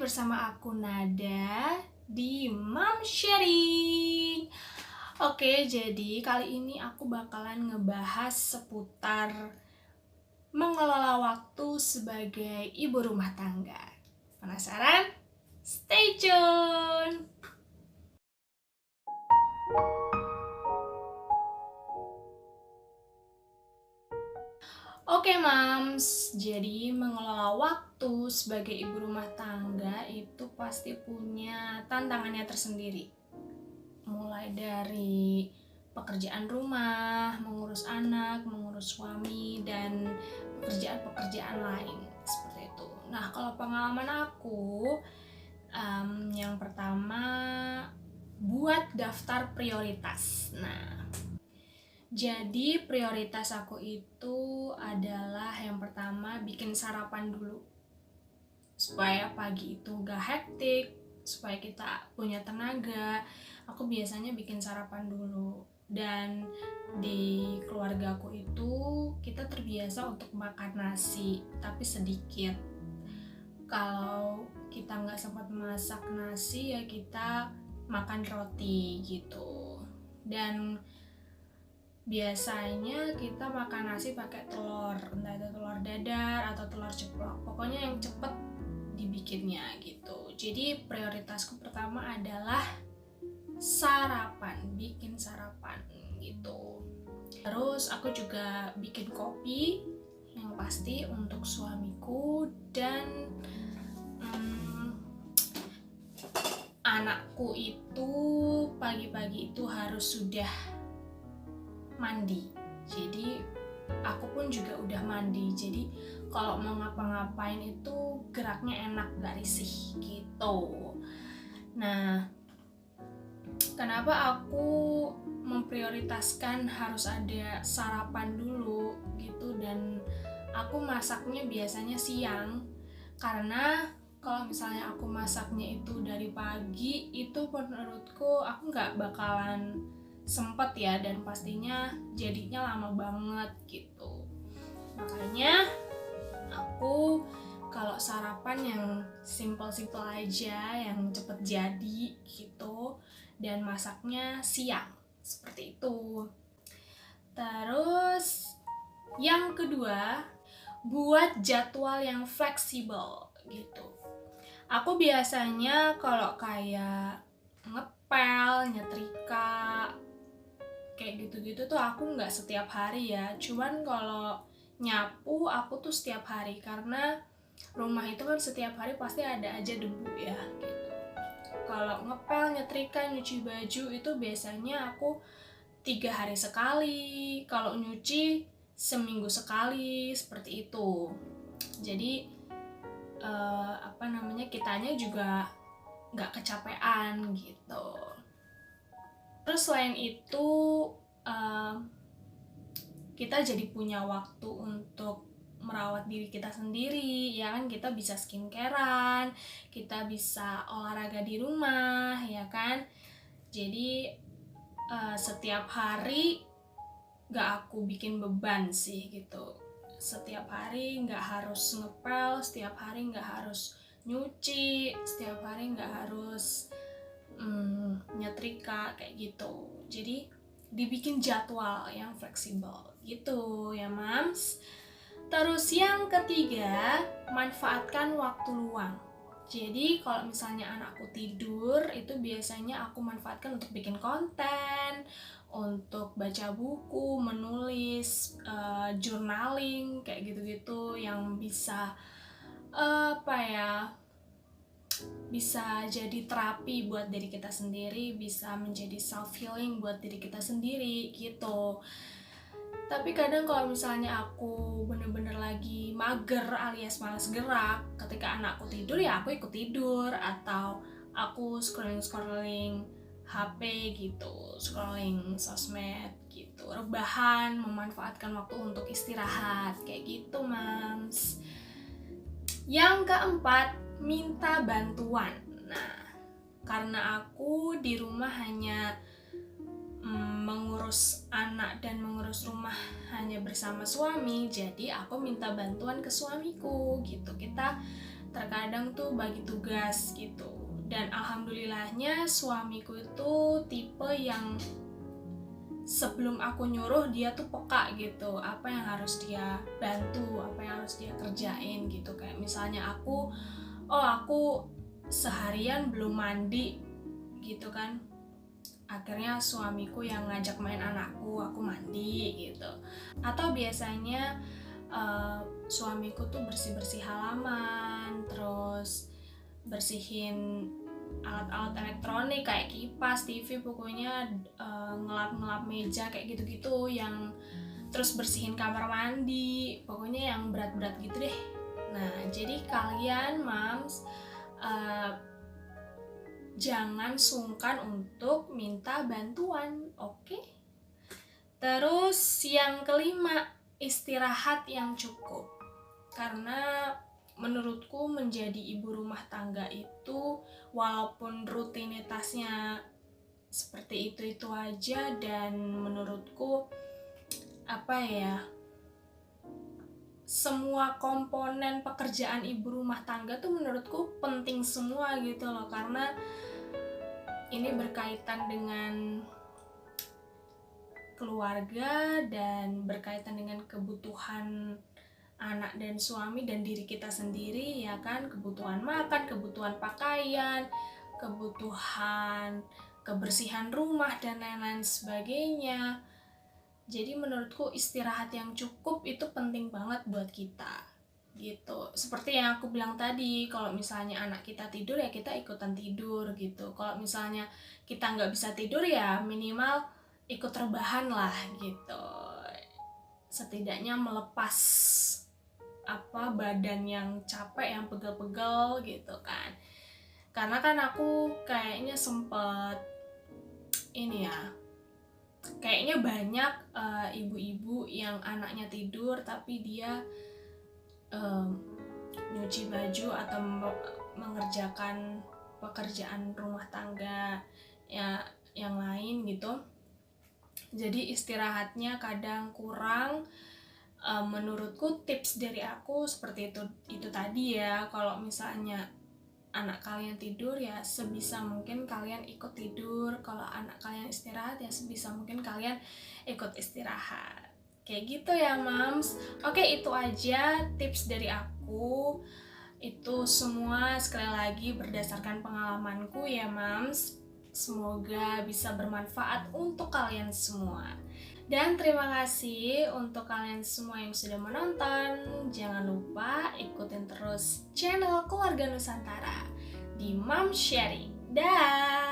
bersama aku Nada di Mom Sharing. Oke, jadi kali ini aku bakalan ngebahas seputar mengelola waktu sebagai ibu rumah tangga. Penasaran? Stay tune! Oke Mams, jadi mengelola waktu sebagai ibu rumah tangga itu pasti punya tantangannya tersendiri. Mulai dari pekerjaan rumah, mengurus anak, mengurus suami, dan pekerjaan-pekerjaan lain seperti itu. Nah, kalau pengalaman aku, yang pertama buat daftar prioritas. Nah, jadi prioritas aku itu adalah yang pertama bikin sarapan dulu supaya pagi itu gak hektik, supaya kita punya tenaga. Aku biasanya bikin sarapan dulu. Dan di keluargaku itu kita terbiasa untuk makan nasi, tapi sedikit. Kalau kita nggak sempat masak nasi ya kita makan roti gitu. Dan biasanya kita makan nasi pakai telur, entah itu telur dadar atau telur ceplok, pokoknya yang cepet dibikinnya gitu. Jadi prioritasku pertama adalah sarapan, bikin sarapan gitu. Terus aku juga bikin kopi yang pasti untuk suamiku dan anakku itu pagi-pagi itu harus sudah mandi, jadi aku pun juga udah mandi, jadi kalau mau ngapa-ngapain itu geraknya enak, gak risih gitu. Nah, kenapa aku memprioritaskan harus ada sarapan dulu gitu, dan aku masaknya biasanya siang, karena kalau misalnya aku masaknya itu dari pagi, itu menurutku aku gak bakalan sempet ya, dan pastinya jadinya lama banget gitu. Makanya aku kalau sarapan yang simple-simple aja, yang cepet jadi gitu, dan masaknya siang seperti itu. Terus yang kedua, buat jadwal yang fleksibel gitu. Aku biasanya kalau kayak ngepel, nyetrika, kayak gitu-gitu tuh aku nggak setiap hari ya. Cuman kalau nyapu aku tuh setiap hari, karena rumah itu kan setiap hari pasti ada aja debu ya gitu. Kalau ngepel, nyetrika, nyuci baju itu biasanya aku 3 hari sekali, kalau nyuci seminggu sekali, seperti itu. Jadi kitanya juga nggak kecapean gitu. Terus selain itu kita jadi punya waktu untuk merawat diri kita sendiri, ya kan? Kita bisa skincarean, kita bisa olahraga di rumah, ya kan? Jadi setiap hari gak aku bikin beban sih gitu. Setiap hari gak harus ngepel, setiap hari gak harus nyuci, setiap hari gak harus nyetrika kayak gitu. Jadi dibikin jadwal yang fleksibel gitu ya Mams. Terus yang ketiga, manfaatkan waktu luang. Jadi kalau misalnya anakku tidur, itu biasanya aku manfaatkan untuk bikin konten, untuk baca buku, menulis, journaling, kayak gitu-gitu yang bisa bisa jadi terapi buat diri kita sendiri, bisa menjadi self healing buat diri kita sendiri gitu. Tapi kadang kalau misalnya aku bener-bener lagi mager alias malas gerak, ketika anakku tidur ya aku ikut tidur, atau aku scrolling HP gitu, scrolling sosmed gitu, rebahan, memanfaatkan waktu untuk istirahat kayak gitu Mams. Yang keempat, minta bantuan. Nah, karena aku di rumah hanya mengurus anak dan mengurus rumah hanya bersama suami, jadi aku minta bantuan ke suamiku gitu. Kita terkadang tuh bagi tugas gitu. Dan alhamdulillahnya suamiku itu tipe yang sebelum aku nyuruh dia tuh peka gitu, apa yang harus dia bantu, apa yang harus dia kerjain gitu. Kayak misalnya aku seharian belum mandi gitu kan, akhirnya suamiku yang ngajak main anakku, aku mandi gitu. Atau biasanya suamiku tuh bersih-bersih halaman, terus bersihin alat-alat elektronik kayak kipas, TV, pokoknya ngelap-ngelap meja kayak gitu-gitu, yang terus bersihin kamar mandi, pokoknya yang berat-berat gitu deh. Nah, jadi kalian moms jangan sungkan untuk minta bantuan, oke? Terus yang kelima, istirahat yang cukup. Karena menurutku menjadi ibu rumah tangga itu walaupun rutinitasnya seperti itu aja, dan menurutku semua komponen pekerjaan ibu rumah tangga tuh menurutku penting semua gitu loh, karena ini berkaitan dengan keluarga dan berkaitan dengan kebutuhan anak dan suami dan diri kita sendiri, ya kan? Kebutuhan makan, kebutuhan pakaian, kebutuhan kebersihan rumah dan lain-lain sebagainya. Jadi menurutku istirahat yang cukup itu penting banget buat kita gitu. Seperti yang aku bilang tadi, kalau misalnya anak kita tidur ya kita ikutan tidur gitu. Kalau misalnya kita nggak bisa tidur ya minimal ikut rebahan lah gitu. Setidaknya melepas badan yang capek, yang pegel-pegel gitu kan. Karena kan aku kayaknya sempet kayaknya banyak ibu-ibu yang anaknya tidur tapi dia nyuci baju atau mengerjakan pekerjaan rumah tangga ya yang lain gitu. Jadi istirahatnya kadang kurang. Menurutku tips dari aku seperti itu tadi ya. Kalau misalnya anak kalian tidur ya sebisa mungkin kalian ikut tidur. Kalau anak kalian istirahat ya sebisa mungkin kalian ikut istirahat. Kayak gitu ya moms. Oke, itu aja tips dari aku. Itu semua sekali lagi berdasarkan pengalamanku ya moms. Semoga bisa bermanfaat untuk kalian semua. Dan terima kasih untuk kalian semua yang sudah menonton. Jangan lupa ikutin terus channel Keluarga Nusantara di Mom Sharing. Dah.